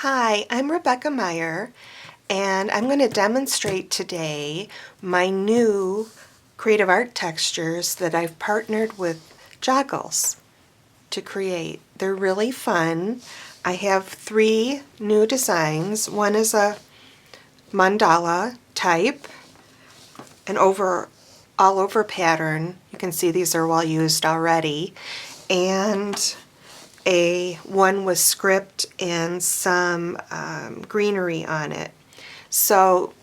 Hi, I'm Rebecca Meyer, and I'm going to demonstrate today my new creative art textures that I've partnered with Joggles to create. They're really fun. I have 3 new designs. One is a mandala type, an all over pattern. You can see these are well used already. And one with script and some greenery on it. So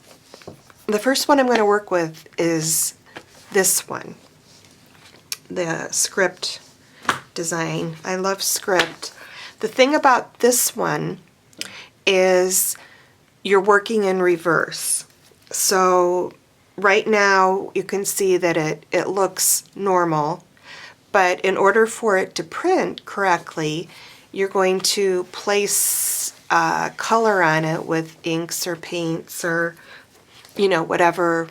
the first one I'm going to work with is this one, the script design. I love script. The thing about this one is you're working in reverse. So right now you can see that it looks normal. But in order for it to print correctly, you're going to place color on it with inks or paints or, whatever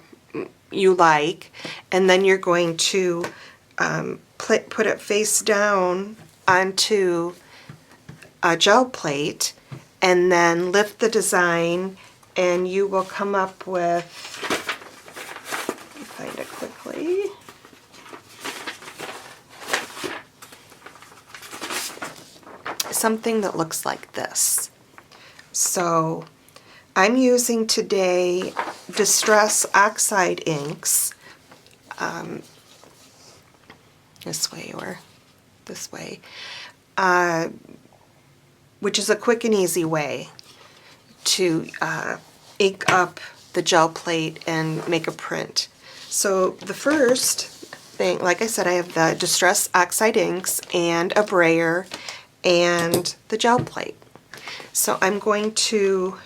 you like. And then you're going to put it face down onto a gel plate and then lift the design, and you will come up with, let me find it quickly. Something that looks like this. So I'm using today Distress Oxide inks, this way or this way, which is a quick and easy way to ink up the gel plate and make a print. So the first thing, like I said, I have the Distress Oxide inks and a brayer and the gel plate. So I'm going to,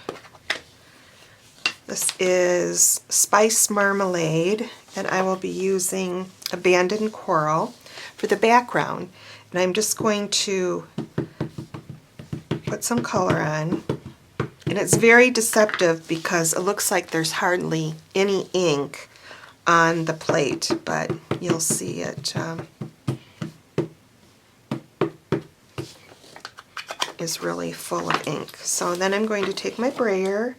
this is Spice Marmalade, and I will be using Abandoned Coral for the background. And I'm just going to put some color on. And it's very deceptive because it looks like there's hardly any ink on the plate, but you'll see it is really full of ink. So then I'm going to take my brayer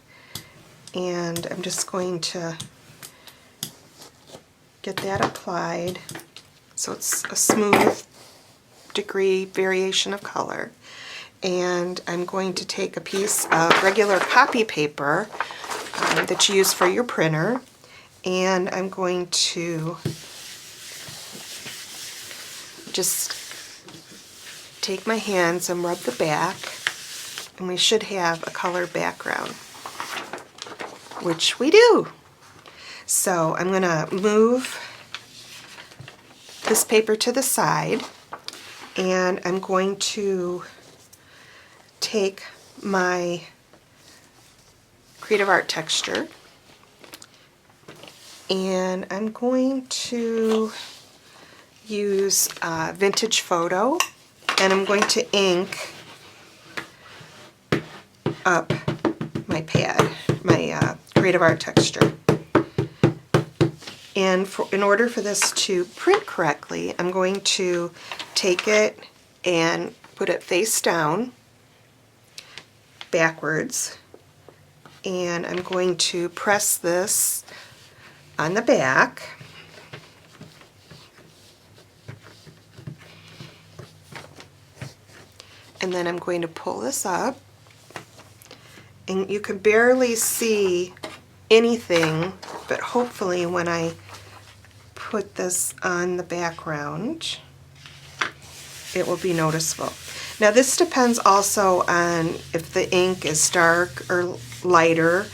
and I'm just going to get that applied so it's a smooth degree variation of color. And I'm going to take a piece of regular copy paper that you use for your printer, and I'm going to just take my hands and rub the back, and we should have a color background, which we do. So I'm going to move this paper to the side, and I'm going to take my creative art texture, and I'm going to use Vintage Photo, and I'm going to ink up my pad, my creative art texture. And in order for this to print correctly, I'm going to take it and put it face down, backwards, and I'm going to press this on the back. And then I'm going to pull this up, and you can barely see anything, but hopefully when I put this on the background, it will be noticeable. Now this depends also on if the ink is dark or lighter,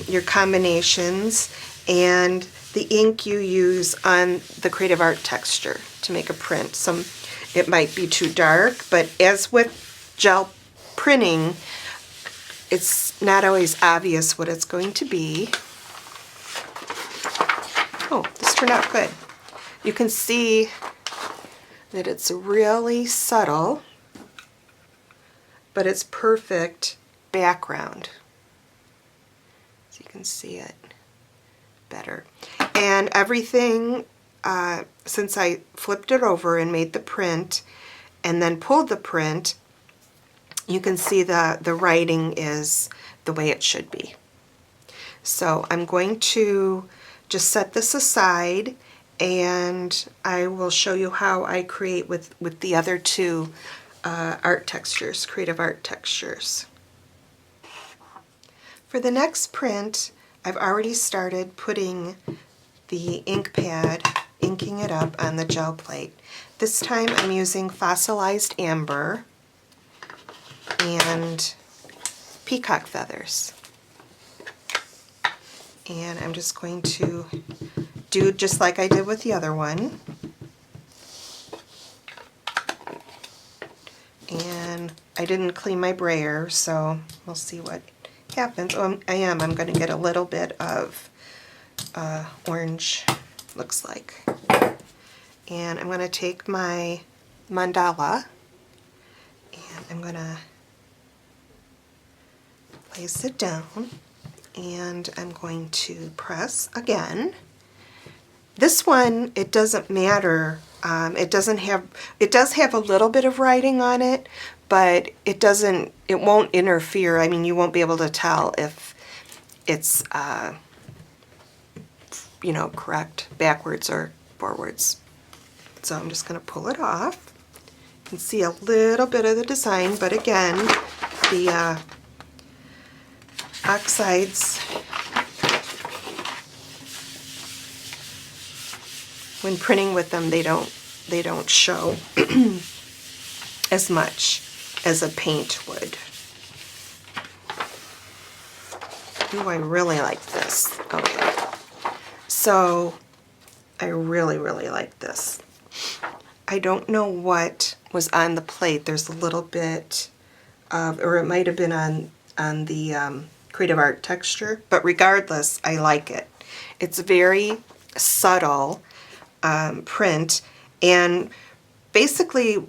your combinations, and the ink you use on the creative art texture to make a print. It might be too dark, but as with gel printing, it's not always obvious what it's going to be. Oh, this turned out good. You can see that it's really subtle, but it's perfect background. So you can see it better. And everything, since I flipped it over and made the print and then pulled the print, you can see the writing is the way it should be. So I'm going to just set this aside, and I will show you how I create with the other two art textures, creative art textures. For the next print, I've already started putting the ink pad, inking it up on the gel plate. This time I'm using fossilized amber and peacock feathers. And I'm just going to do just like I did with the other one. And I didn't clean my brayer, so we'll see what happens. Oh, I'm going to get a little bit of orange, looks like. And I'm going to take my mandala and I'm going to place it down, and I'm going to press again. This one, it doesn't matter. It does have a little bit of writing on it, but it won't interfere. I mean, you won't be able to tell if it's, you know, correct backwards or forwards. So I'm just going to pull it off. You can see a little bit of the design, but again, the oxides, when printing with them, they don't show as much as a paint would. Ooh, I really like this. Okay. So I really, really like this. I don't know what was on the plate. There's a little bit of, or it might have been on the creative art texture, but regardless, I like it. It's very subtle print, and basically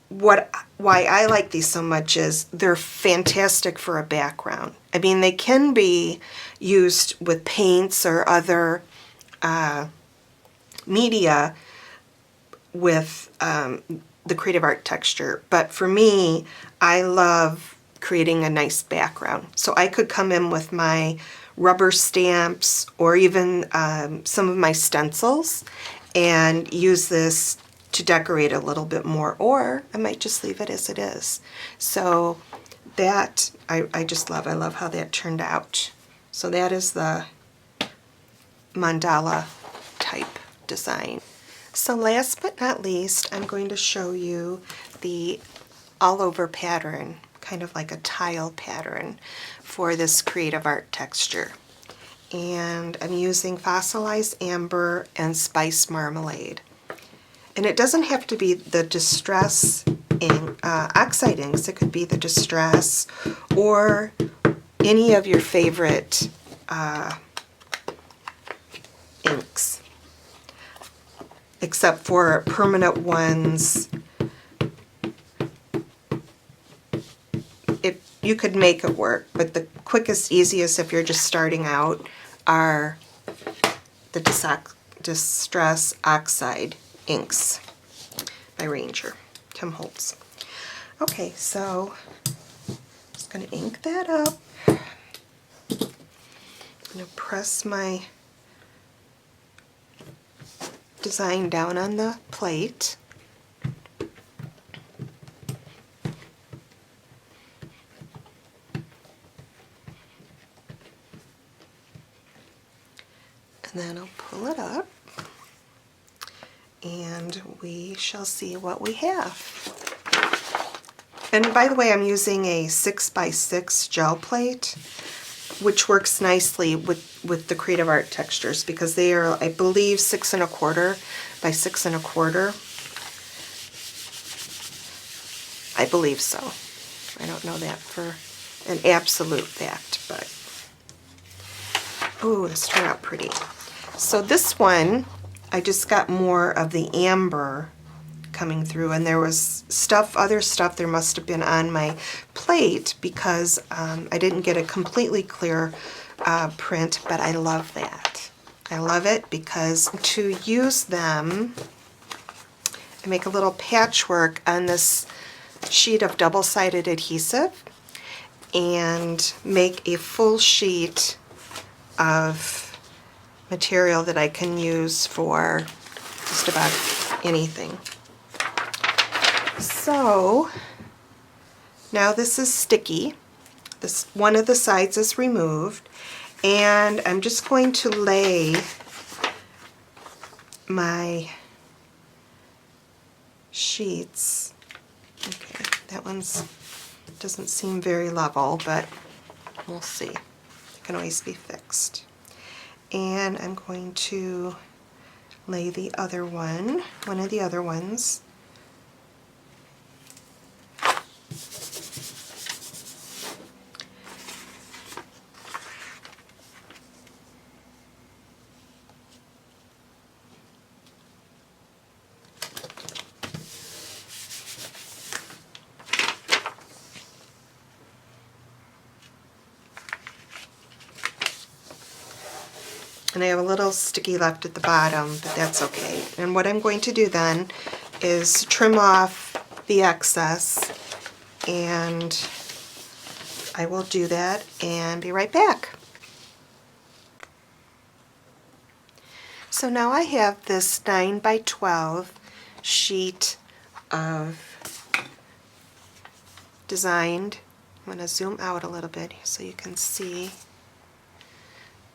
why I like these so much is they're fantastic for a background. I mean, they can be used with paints or other media with the creative art texture, but for me, I love creating a nice background. So I could come in with my rubber stamps or even some of my stencils and use this to decorate a little bit more, or I might just leave it as it is. So that I just love. I love how that turned out. So that is the mandala type design. So last but not least, I'm going to show you the all over pattern, kind of like a tile pattern for this creative art texture. And I'm using fossilized amber and spice marmalade. And it doesn't have to be the distress ink, oxide inks. It could be the distress or any of your favorite inks, except for permanent ones. You could make it work, but the quickest, easiest if you're just starting out are the Distress Oxide inks by Ranger, Tim Holtz. Okay, so I'm just going to ink that up. I'm going to press my design down on the plate. And then I'll pull it up and we shall see what we have. And by the way, I'm using a 6x6 gel plate, which works nicely with the creative art textures because they are, I believe, 6 1/4 by 6 1/4. I believe so. I don't know that for an absolute fact, but ooh, this turned out pretty. So this one, I just got more of the amber coming through, and there was other stuff there must have been on my plate because I didn't get a completely clear print, but I love that. I love it because to use them, I make a little patchwork on this sheet of double-sided adhesive and make a full sheet of material that I can use for just about anything. So now this is sticky. This one of the sides is removed, and I'm just going to lay my sheets. Okay, that one's doesn't seem very level, but we'll see. It can always be fixed. And I'm going to lay the other one of the other ones. And I have a little sticky left at the bottom, but that's okay. And what I'm going to do then is trim off the excess, and I will do that and be right back. So now I have this 9 by 12 sheet of designed. I'm going to zoom out a little bit so you can see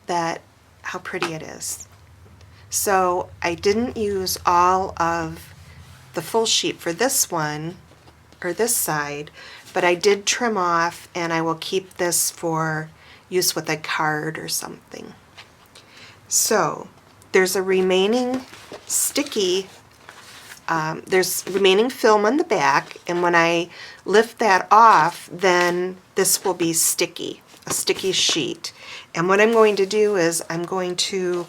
that how pretty it is. So I didn't use all of the full sheet for this one or this side, but I did trim off, and I will keep this for use with a card or something. So there's a remaining sticky, there's remaining film on the back, and when I lift that off, then this will be sticky, a sticky sheet. And what I'm going to do is I'm going to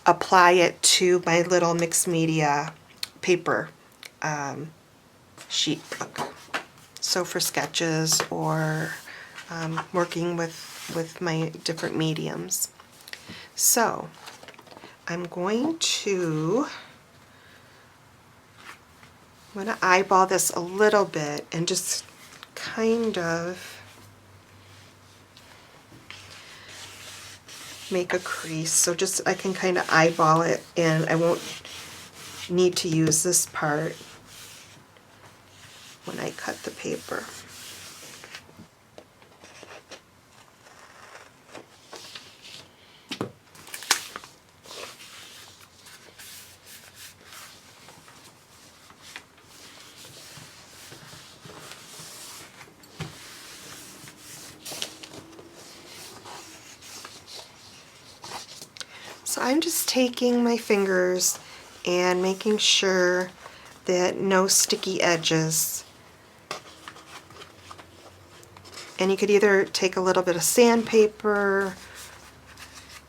apply it to my little mixed media paper sheet book. So for sketches or working with my different mediums. So I'm going to eyeball this a little bit and just kind of make a crease, so just I can kind of eyeball it, and I won't need to use this part when I cut the paper. So I'm just taking my fingers and making sure that no sticky edges. And you could either take a little bit of sandpaper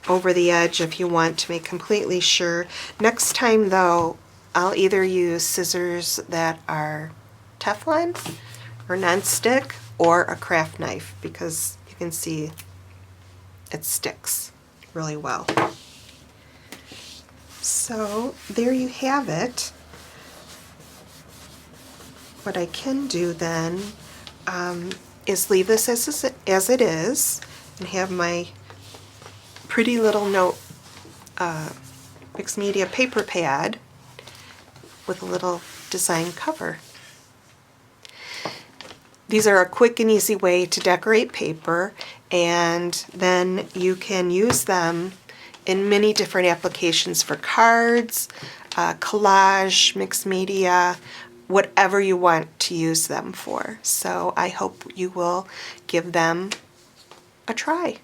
over the edge if you want to make completely sure. Next time though, I'll either use scissors that are Teflon or non-stick, or a craft knife, because you can see it sticks really well. So there you have it. What I can do then is leave this as it is and have my pretty little note mixed media paper pad with a little design cover. These are a quick and easy way to decorate paper, and then you can use them in many different applications for cards, collage, mixed media, whatever you want to use them for. So I hope you will give them a try.